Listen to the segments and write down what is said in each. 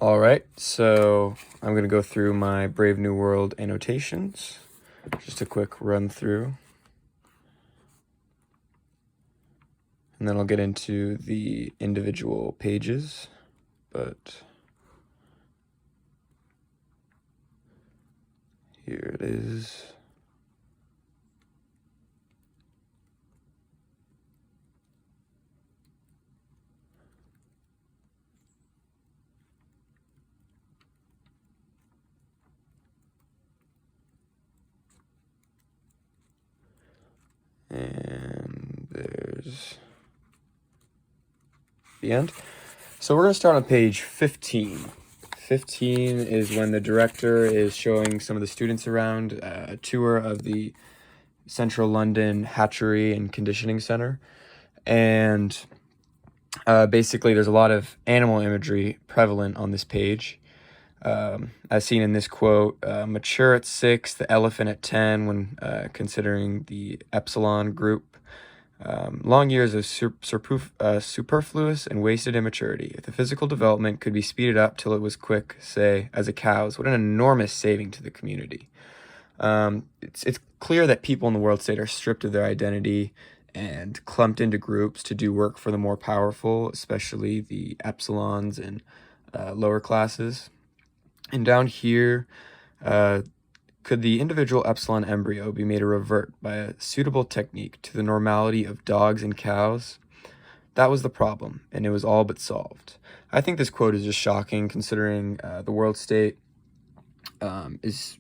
All right, so I'm going to go through my Brave New World annotations. Just a quick run through. And then I'll get into the individual pages, but here it is. And there's the end. So we're going to start on page 15. 15 is when the director is showing some of the students around a tour of the Central London Hatchery and Conditioning Center. And basically there's a lot of animal imagery prevalent on this page. As seen in this quote, mature at 6, the elephant at 10 when considering the epsilon group. Long years of superfluous and wasted immaturity. If the physical development could be speeded up till it was quick, say, as a cow's, what an enormous saving to the community. It's clear that people in the world state are stripped of their identity and clumped into groups to do work for the more powerful, especially the epsilons and lower classes. And down here, could the individual epsilon embryo be made to revert by a suitable technique to the normality of dogs and cows? That was the problem, and it was all but solved. I think this quote is just shocking, considering the world state the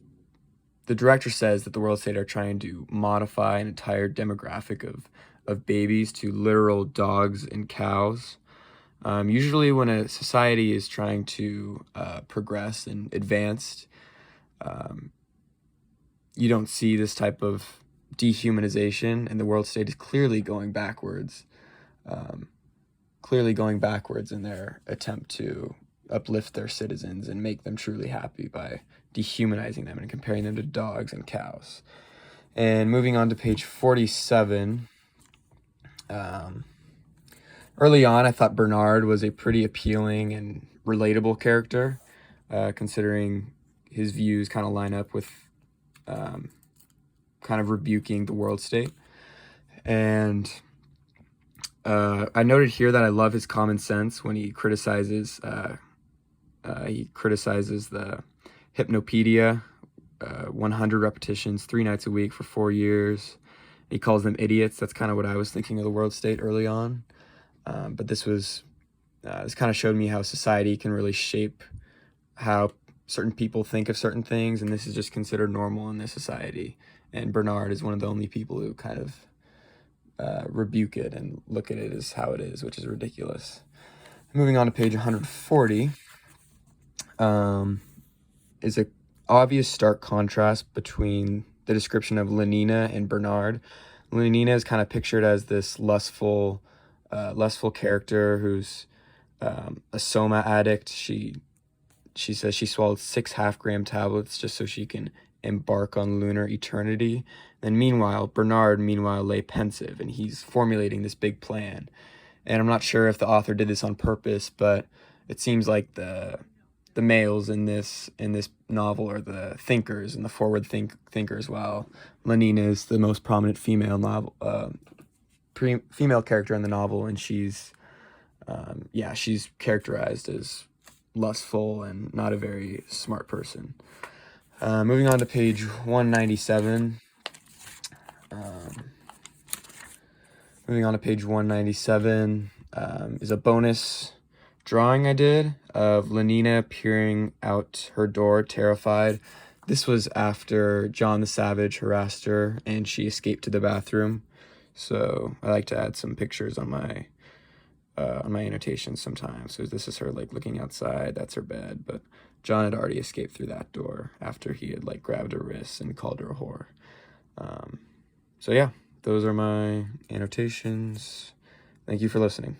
director says that the world state are trying to modify an entire demographic of babies to literal dogs and cows. Usually when a society is trying to progress and advance, you don't see this type of dehumanization, and the world state is clearly going backwards. In their attempt to uplift their citizens and make them truly happy by dehumanizing them and comparing them to dogs and cows. And moving on to page 47, early on, I thought Bernard was a pretty appealing and relatable character, considering his views kind of line up with kind of rebuking the world state. And I noted here that I love his common sense when he criticizes the Hypnopedia, 100 repetitions, 3 nights a week for 4 years. He calls them idiots. That's kind of what I was thinking of the world state early on. But this kind of showed me how society can really shape how certain people think of certain things, and this is just considered normal in this society. And Bernard is one of the only people who kind of rebuke it and look at it as how it is, which is ridiculous. Moving on to page 140, is an obvious stark contrast between the description of Lenina and Bernard. Lenina is kind of pictured as this lustful character who's a soma addict. She says she swallowed 6 half-gram tablets just so she can embark on lunar eternity. And meanwhile, Bernard lay pensive, and he's formulating this big plan. And I'm not sure if the author did this on purpose, but it seems like the males in this novel are the thinkers and the forward thinkers, while Lenina is the most prominent female character in the novel, and she's characterized as lustful and not a very smart person. Moving on to page 197. Is a bonus drawing I did of Lenina peering out her door, terrified. This was after John the Savage harassed her and she escaped to the bathroom. So I like to add some pictures on my annotations sometimes. So this is her like looking outside. That's her bed, but John had already escaped through that door after he had like grabbed her wrists and called her a whore. So yeah, those are my annotations. Thank you for listening.